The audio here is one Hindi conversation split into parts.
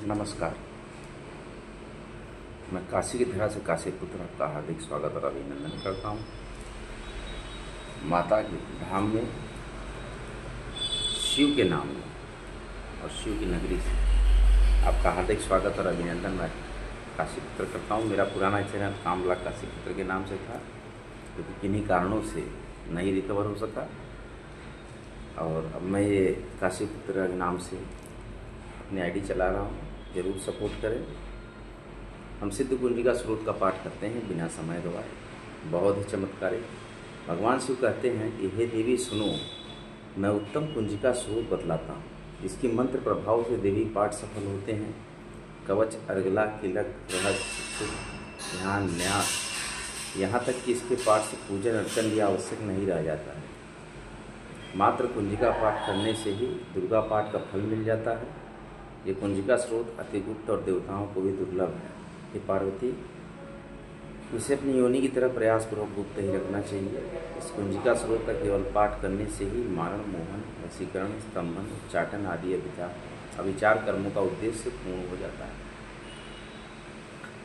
नमस्कार। मैं काशी की धरा से काशी पुत्र आपका हार्दिक स्वागत और अभिनंदन करता हूँ। माता के धाम में शिव के नाम में और शिव की नगरी से आपका हार्दिक स्वागत और अभिनंदन मैं काशी पुत्र करता हूँ। मेरा पुराना चैनल कामला काशी पुत्र के नाम से था, क्योंकि किन्हीं कारणों से नहीं रिकवर हो सका, और अब मैं ये काशी पुत्र के नाम से अपनी आईडी चला रहा हूँ। ज़रूर सपोर्ट करें। हम सिद्ध कुंजिका स्रोत का पाठ करते हैं बिना समय गवाए, बहुत ही चमत्कारिक। भगवान शिव कहते हैं कि हे देवी सुनो, मैं उत्तम कुंजिका स्रोत बतलाता हूँ, जिसकी मंत्र प्रभाव से देवी पाठ सफल होते हैं। कवच, अर्गला, किलक, रहस्य, ध्यान, न्यास, यहाँ तक कि इसके पाठ से पूजन अर्चन भी आवश्यक नहीं रह जाता है। मात्र कुंजिका पाठ करने से ही दुर्गा पाठ का फल मिल जाता है। ये कुंजिका स्रोत अति गुप्त और देवताओं को भी दुर्लभ है। हे पार्वती, इसे अपनी योनि की तरह प्रयासपूर्वक गुप्त ही रखना चाहिए। इस कुंजिका स्रोत का केवल पाठ करने से ही मारण, मोहन, वशीकरण, स्तंभन, उच्चाटन आदि अविचार कर्मों का उद्देश्य पूर्ण हो जाता है।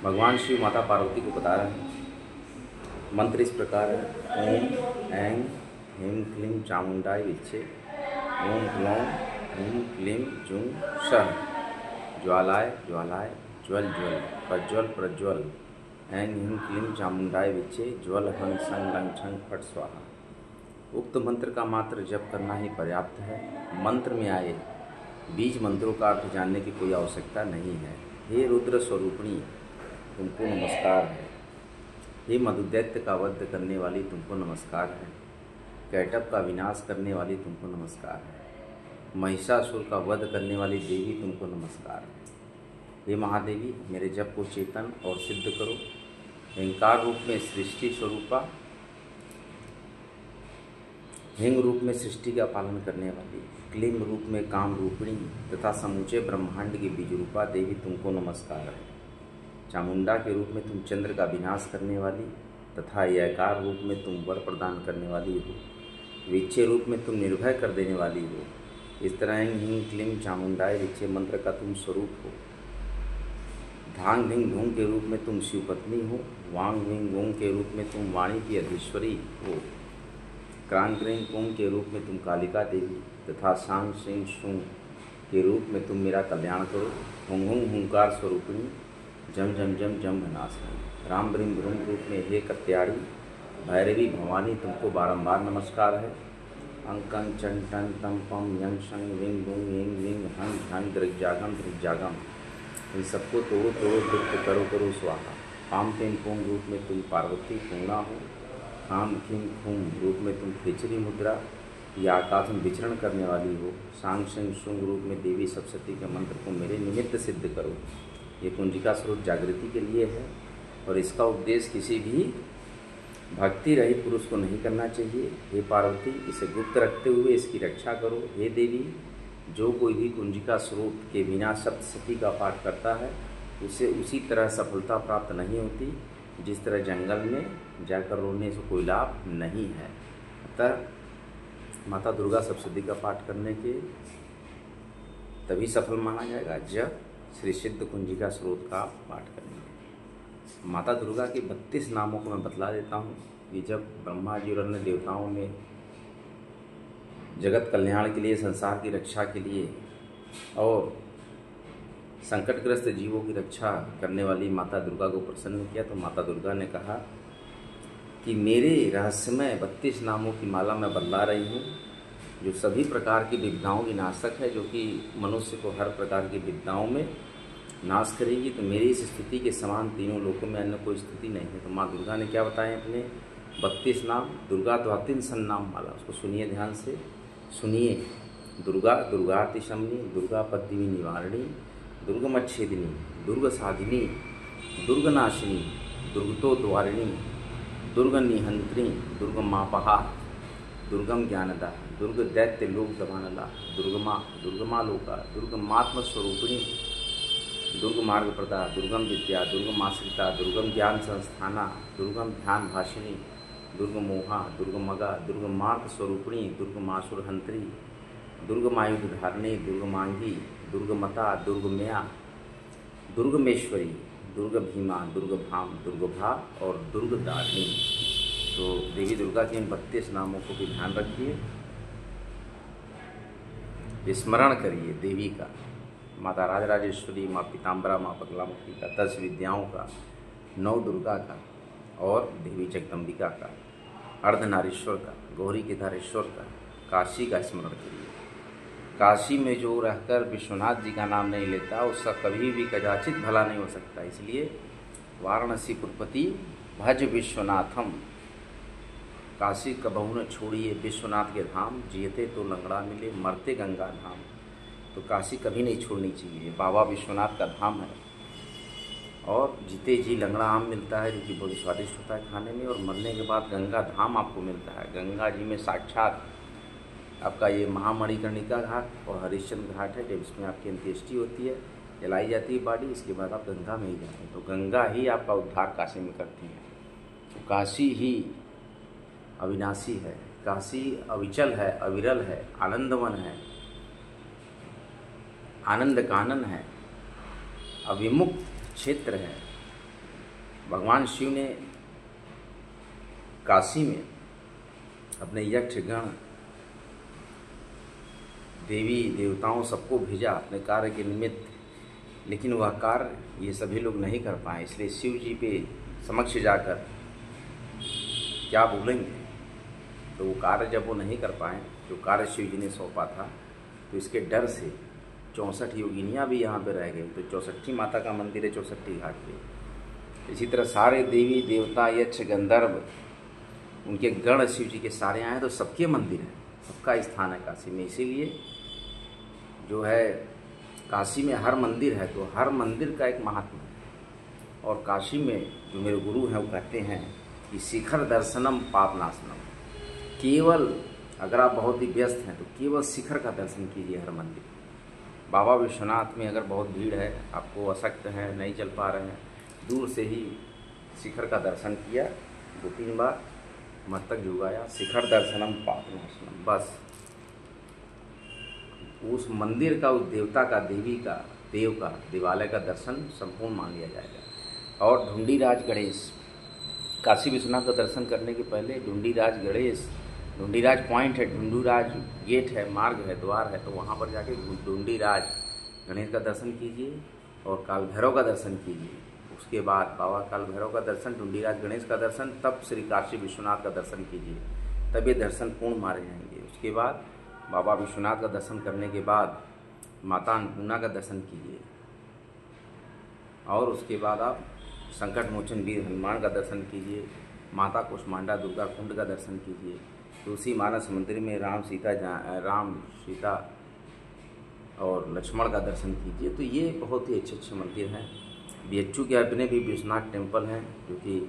भगवान शिव माता पार्वती को बता रहे हैं। मंत्र इस प्रकार है। ओम ऐं ह्रीं क्लीं चामुंडाय विच्चे। ओम ग्लौं ह्रीं क्लीं जुं सः। ज्वालाय ज्वालाय ज्वल ज्वल प्रज्वल प्रज्वल। ऐं ह्रीं क्लीं चामुंडाय विच्चे। ज्वल हं सं लं छं फट स्वाहा। उक्त मंत्र का मात्र जप करना ही पर्याप्त है। मंत्र में आए बीज मंत्रों का अर्थ जानने की कोई आवश्यकता नहीं है। हे रुद्र स्वरूपिणी, तुमको नमस्कार है। हे मधुदैत्य का वध करने वाली, तुमको नमस्कार है। कैटभ का विनाश करने वाली, तुमको नमस्कार है। महिषासुर का वध करने वाली देवी, तुमको नमस्कार है। हे महादेवी, मेरे जप को चेतन और सिद्ध करो। हिंकार रूप में सृष्टि स्वरूपा, हिंग रूप में सृष्टि का पालन करने वाली, क्लीम रूप में काम रूपिणी तथा समूचे ब्रह्मांड की बीज रूपा देवी, तुमको नमस्कार है। चामुंडा के रूप में तुम चंद्र का विनाश करने वाली तथा यकार रूप में तुम वर प्रदान करने वाली हो। विच्छे रूप में तुम निर्भय कर देने वाली हो। इस तरह हिंग क्लीम चामुंडाय विच्छे मंत्र का तुम स्वरूप हो। धांग धिंग धूम के रूप में तुम शिवपत्नी हो। वांग विंग वोंग के रूप में तुम वाणी की अधीश्वरी हो। क्रांग क्रेंग कुंग के रूप में तुम कालिका देवी तथा सांग सिंह शुंग के रूप में तुम मेरा कल्याण करो। हुंग हुंग हुंकार स्वरूपिणी, जम जम जम जम नासिनी। राम ब्रिम ब्रुम रूप में हे कत्याड़ी भैरवी भवानी, तुमको बारंबार नमस्कार है। अंकं चं टं तं पं यं शं विंग वुंग यिंग विंग हं झं दृग्जागम दृग्जागम। इन सबको तोड़ो तोड़ो दुष्ट करो करो स्वाहा। पाम पेम पोम रूप में तुम पार्वती पूर्णा हो। खाम खिम खूम रूप में तुम खिचड़ी मुद्रा या आकाश में विचरण करने वाली हो। सांग सिंह शुंग रूप में देवी सप्तशती के मंत्र को मेरे निमित्त सिद्ध करो। ये कुंजिका स्रोत जागृति के लिए है, और इसका उपदेश किसी भी भक्ति रहित पुरुष को नहीं करना चाहिए। हे पार्वती, इसे गुप्त रखते हुए इसकी रक्षा करो। हे देवी, जो कोई भी कुंजिका स्रोत के बिना सप्तशती का पाठ करता है, उसे उसी तरह सफलता प्राप्त नहीं होती जिस तरह जंगल में जाकर रोने से कोई लाभ नहीं है। अतः माता दुर्गा सप्तशती का पाठ करने के तभी सफल माना जाएगा जब श्री सिद्ध कुंजिका स्रोत का पाठ करेंगे। माता दुर्गा के 32 नामों को मैं बतला देता हूँ कि जब ब्रह्मा जी और अन्य देवताओं ने जगत कल्याण के लिए, संसार की रक्षा के लिए और संकटग्रस्त जीवों की रक्षा करने वाली माता दुर्गा को प्रसन्न किया, तो माता दुर्गा ने कहा कि मेरे रहस्यमय 32 नामों की माला मैं बदला रही हूँ, जो सभी प्रकार की विद्याओं की नाशक है, जो कि मनुष्य को हर प्रकार की विद्याओं में नाश करेगी। तो मेरी इस स्थिति के समान तीनों लोकों में अन्य कोई स्थिति नहीं है। तो माँ दुर्गा ने क्या बताए अपने 32 नाम? दुर्गा द्वातिन सन्नाम माला, उसको सुनिए ध्यान से, सुनिए। दुर्गा दुर्गातिशमनी, दुर्गा पद्मिनी निवारणी, दुर्गमच्छेदिनी, दुर्ग साधिनी, दुर्गनाशिनी, दुर्गतो द्वारिणी, दुर्ग निहंत्री, दुर्गमापहा, दुर्गम ज्ञानदा, दुर्ग दैत्य लोक दमानला, दुर्गमा दुर्गमा लोका, दुर्गमात्म स्वरूपिणी, दुर्ग मार्ग प्रदा, दुर्गम विद्या, दुर्गमाश्रिता, दुर्गम ज्ञान संस्थाना, दुर्गम ध्यान भाषिणी, दुर्गमोहा, दुर्गमगा, दुर्गमार्ग स्वरूपिणी, दुर्गमासुरहंत्री, दुर्गमायुध धारिणी, दुर्गमांगी, दुर्गमता, दुर्गमया, दुर्गमेश्वरी, दुर्ग भीमा, दुर्ग भाम, दुर्गभा और दुर्गदारिणी। तो देवी दुर्गा के इन 32 नामों को भी ध्यान रखिए, स्मरण करिए देवी का, माता राजराजेश्वरी, माँ पीताम्बरा, माँ बगलामुखी का, 10 विद्याओं का, 9 दुर्गा का और देवी जगदम्बिका का, अर्धनारीश्वर का, गौरी केदारेश्वर का, काशी का स्मरण करिए। काशी में जो रहकर विश्वनाथ जी का नाम नहीं लेता उसका कभी भी कदाचित भला नहीं हो सकता। इसलिए वाराणसी पुरपति भज विश्वनाथम, काशी कबहू न छोड़िए विश्वनाथ के धाम, जियते तो लंगड़ा मिले मरते गंगा धाम। तो काशी कभी नहीं छोड़नी चाहिए, बाबा विश्वनाथ का धाम है। और जीते जी लंगड़ा आम मिलता है जो कि बहुत स्वादिष्ट होता है खाने में, और मरने के बाद गंगा धाम आपको मिलता है। गंगा जी में साक्षात आपका ये महामणिकर्णिका घाट और हरिश्चंद्र घाट है, जब इसमें आपकी अंत्येष्टि होती है, जलाई जाती है बॉडी, इसके बाद आप गंगा में ही जाते हैं। तो गंगा ही आपका उद्धार काशी में करती है। तो काशी ही अविनाशी है, काशी अविचल है, अविरल है, आनंदवन है, आनंद कानन है, अविमुक्त क्षेत्र है। भगवान शिव ने काशी में अपने यक्षगण, देवी देवताओं सबको भेजा अपने कार्य के निमित्त, लेकिन वह कार्य ये सभी लोग नहीं कर पाए। इसलिए शिव जी पे समक्ष जाकर क्या बोलेंगे, तो वो कार्य जब वो नहीं कर पाए, जो कार्य शिव जी ने सौंपा था, तो इसके डर से 64 योगिनियाँ भी यहाँ पे रह गई। तो 64 माता का मंदिर है 64 घाट पे। इसी तरह सारे देवी देवता, यक्ष, गंधर्व, उनके गण शिव जी के सारे आए, तो सबके मंदिर हैं, सबका स्थान है काशी में। इसीलिए जो है काशी में हर मंदिर है, तो हर मंदिर का एक महात्मा है। और काशी में जो मेरे गुरु हैं वो कहते हैं कि शिखर दर्शनम पापनाशनम। केवल अगर आप बहुत ही व्यस्त हैं तो केवल शिखर का दर्शन कीजिए हर मंदिर। बाबा विश्वनाथ में अगर बहुत भीड़ है, आपको अशक्त है, नहीं चल पा रहे हैं, दूर से ही शिखर का दर्शन किया, 2-3 बार मस्तक झुकाया, शिखर दर्शनम पापनाशनम, बस उस मंदिर का, उस देवता का, देवी का, देव का, देवालय का दर्शन संपूर्ण मान लिया जाएगा। और ढूंढीराज गणेश, काशी विश्वनाथ का दर्शन करने के पहले ढूंढीराज गणेश, ढूंढीराज पॉइंट है, ढूंढीराज गेट है, मार्ग है, द्वार है, तो वहाँ पर जाके ढूंढीराज गणेश का दर्शन कीजिए और काल भैरव का दर्शन कीजिए। उसके बाद बाबा काल भैरव का दर्शन, ढूंढीराज गणेश का दर्शन, तब श्री काशी विश्वनाथ का दर्शन कीजिए, तब ये दर्शन पूर्ण मारे जाएंगे। उसके बाद बाबा विश्वनाथ का दर्शन करने के बाद माता अन्नपूर्णा का दर्शन कीजिए, और उसके बाद आप संकट मोचन वीर हनुमान का दर्शन कीजिए, माता कुष्मांडा दुर्गा कुंड का दर्शन कीजिए, तुलसी मानस मंदिर में राम सीता और लक्ष्मण का दर्शन कीजिए। तो ये बहुत ही अच्छे अच्छे मंदिर हैं। BHU के अपने भी विश्वनाथ टेम्पल हैं, जो कि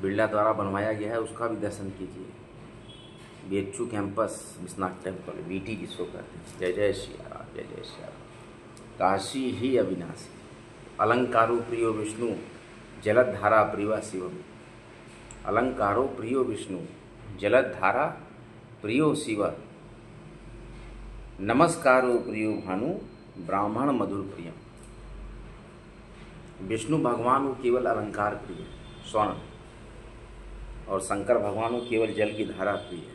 बिरला द्वारा बनवाया गया है, उसका भी दर्शन कीजिए। BHU campus Vishwanath temple, VT जिसको कहते हैं। जय जय श्री राम, जय जय श्री राम। काशी ही अविनाशी, अलंकारो प्रियो विष्णु, जलधारा प्रिय शिवम। अलंकारो प्रियो विष्णु, जलधारा प्रियो शिव, नमस्कारो प्रियो भानु, ब्राह्मण मधुर प्रियम। विष्णु भगवान को केवल अलंकार प्रिय, स्वर्ण, और शंकर भगवान को केवल जल की धारा प्रिय है,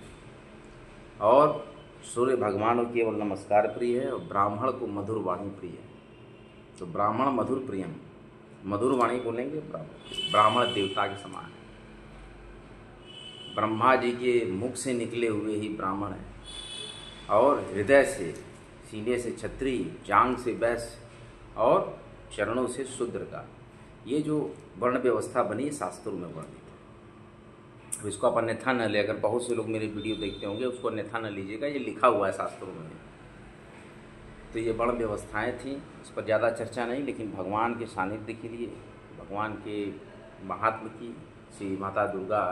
और सूर्य भगवान को केवल नमस्कार प्रिय है, और ब्राह्मण को मधुर वाणी प्रिय है। तो ब्राह्मण मधुर प्रियम, मधुर वाणी बोलेंगे, ब्राह्मण देवता के समान है। ब्रह्मा जी के मुख से निकले हुए ही ब्राह्मण है, और हृदय से, सीने से क्षत्रिय, जांग से वैश्य और चरणों से शूद्र का, ये जो वर्ण व्यवस्था बनी शास्त्रों में वर्णित है। इसको आप अन्यथा न ले, अगर बहुत से लोग मेरे वीडियो देखते होंगे उसको अन्यथा न लीजिएगा, ये लिखा हुआ है शास्त्रों में। तो ये वर्ण व्यवस्थाएं थीं, इस पर ज़्यादा चर्चा नहीं, लेकिन भगवान के सानिध्य के लिए, भगवान के महात्म की, श्री माता दुर्गा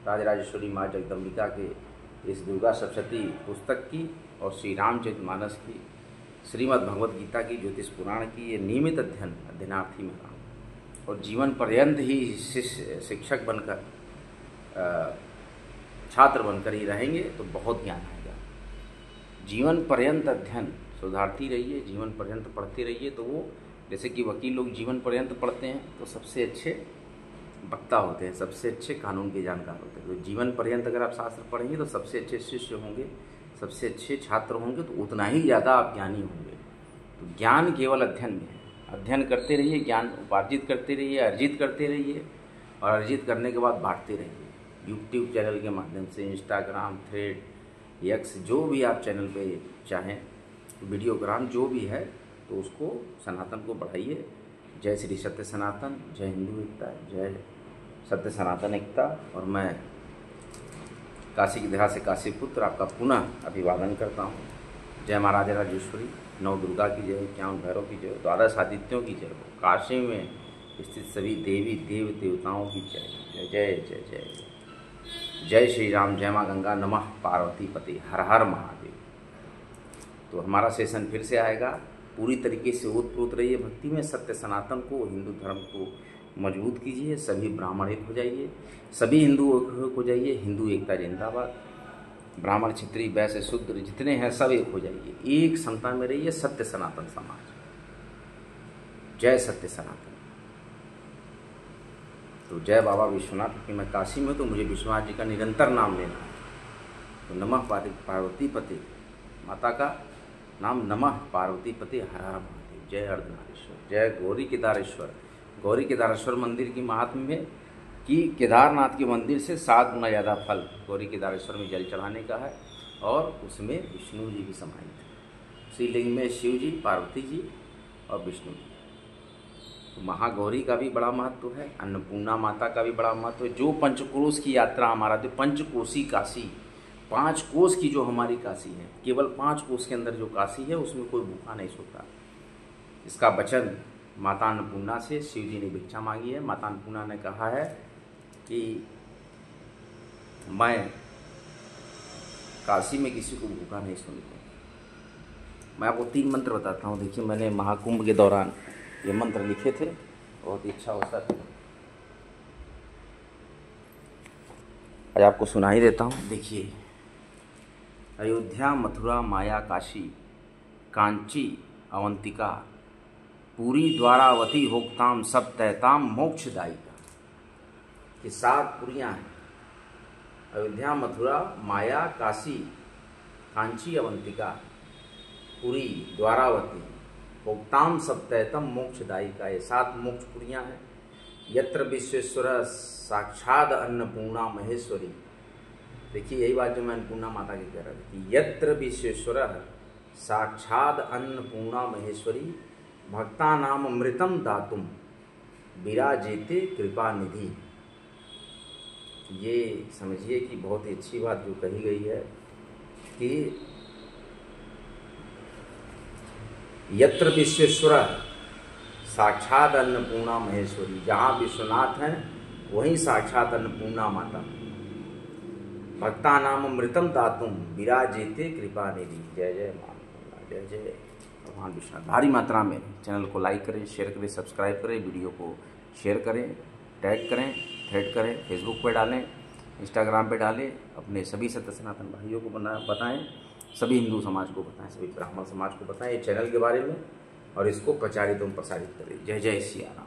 राजराजेश्वरी माँ जगदम्बिका के इस दुर्गा सप्तशती पुस्तक की, और श्री रामचरितमानस की, श्रीमद् भगवद गीता की, ज्योतिष पुराण की, ये नियमित अध्ययनार्थी में रहा, और जीवन पर्यंत ही शिक्षक बनकर, छात्र बनकर ही रहेंगे तो बहुत ज्ञान आएगा। जीवन पर्यंत अध्ययन, शोधार्थी रहिए, जीवन पर्यंत पढ़ते रहिए, तो वो जैसे कि वकील लोग जीवन पर्यंत पढ़ते हैं तो सबसे अच्छे वक्ता होते हैं, सबसे अच्छे कानून के जानकार होते हैं। तो जीवन पर्यंत अगर आप शास्त्र पढ़ेंगे तो सबसे अच्छे शिष्य होंगे, सबसे अच्छे छात्र होंगे, तो उतना ही ज़्यादा आप ज्ञानी होंगे। तो ज्ञान केवल अध्ययन में है। अध्ययन करते रहिए, ज्ञान उपार्जित करते रहिए, अर्जित करते रहिए, और अर्जित करने के बाद बांटते रहिए। यूट्यूब चैनल के माध्यम से, इंस्टाग्राम, थ्रेड, एक्स, जो भी आप चैनल पे चाहें, वीडियोग्राम जो भी है, तो उसको सनातन को बढ़ाइए। जय श्री सत्य सनातन, जय हिंदू एकता, जय सत्य सनातन एकता। और मैं काशी की धरा से काशी पुत्र आपका पुनः अभिवादन करता हूँ। जय महाराज राजेश्वरी, नौ दुर्गा की जय, 51 भैरव की जय, द्वादश आदित्यों की जय, काशी में स्थित सभी देवी देव देवताओं की जय। जय जय जय जय। जय श्री राम, जय माँ गंगा, नमः पार्वती पति, हर हर महादेव। तो हमारा सेशन फिर से आएगा। पूरी तरीके से ओतप्रोत रहिए भक्ति में। सत्य सनातन को, हिंदू धर्म को मजबूत कीजिए। सभी ब्राह्मण एक हो जाइए, सभी हिंदू एक हो जाइए। हिंदू एकता जिंदाबाद। ब्राह्मण, क्षत्रिय, वैश्य, शूद्र जितने हैं सब एक हो जाइए। एक समता में रहिए। सत्य सनातन समाज। जय सत्य सनातन। तो जय बाबा विश्वनाथ, क्योंकि मैं काशी में तो मुझे विश्वनाथ जी का निरंतर नाम लेना है। तो नमः पार्वती पति, माता का नाम नमः पार्वती पति, हर हर महादेव। जय अर्धनारीश्वर, जय गौरी केदारेश्वर। गौरी केदारेश्वर मंदिर की महात्म्य में कि केदारनाथ के मंदिर से 7 गुना ज़्यादा फल गौरी केदारेश्वर में जल चढ़ाने का है, और उसमें विष्णु जी भी समाहित है। श्रीलिंग में शिव जी, पार्वती जी और विष्णु जी। तो महागौरी का भी बड़ा महत्व है, अन्नपूर्णा माता का भी बड़ा महत्व है। जो पंचकोश की यात्रा हमारा, जो पंचकोशी काशी, 5 कोस की जो हमारी काशी है, केवल 5 कोस के अंदर जो काशी है उसमें कोई भूखा नहीं सोता। इसका वचन माता अन्नपूर्णा से शिव जी ने भिक्षा मांगी है। माता अन्नपूर्णा ने कहा है कि मैं काशी में किसी को भूखा नहीं सोने। मैं आपको 3 मंत्र बताता हूँ। देखिए, मैंने महाकुंभ के दौरान ये मंत्र लिखे थे, बहुत ही अच्छा अवसर है, आज आपको सुना ही देता हूँ। देखिए, अयोध्या, मथुरा, माया, काशी, कांची, अवंतिका, पूरी, द्वारावती, होक्ताम, सब तैताम, मोक्षदायिका। ये 7 पुरियाँ हैं। अयोध्या, मथुरा, माया, काशी, कांची, अवंतिका, पुरी, द्वारावती, होक्ताम, सप्तैतम, मोक्षदायिका। ये 7 मोक्षपुरियाँ हैं। यत्र विश्वेश्वर साक्षात अन्नपूर्णा महेश्वरी। देखिए, यही बात जो मैं अन्नपूर्णा माता की कह रहा था कि यत्र विश्वेश्वर साक्षात अन्नपूर्णा महेश्वरी, भक्ता नाम अमृतम दातुम विराजेते कृपा निधि। ये समझिए कि बहुत ही अच्छी बात जो कही गई है कि यत्र विश्वेश्वर साक्षात अन्नपूर्णा महेश्वरी। जहाँ विश्वनाथ हैं वहीं साक्षात अन्नपूर्णा माता। भक्ता नाम अमृतम दातुम विराजेते कृपा निधि। जय जय माँ, जय जय भगवान विश्वनाथ। भारी मात्रा में चैनल को लाइक करें, शेयर करें, सब्सक्राइब करें, वीडियो को शेयर करें, टैग करें, थ्रेड करें, फेसबुक पे डालें, इंस्टाग्राम पे डालें। अपने सभी सत्य सनातन भाइयों को बताएं, सभी हिंदू समाज को बताएं, सभी ब्राह्मण समाज को बताएं ये चैनल के बारे में, और इसको प्रचारित एवं प्रसारित करें। जय जय सिया राम।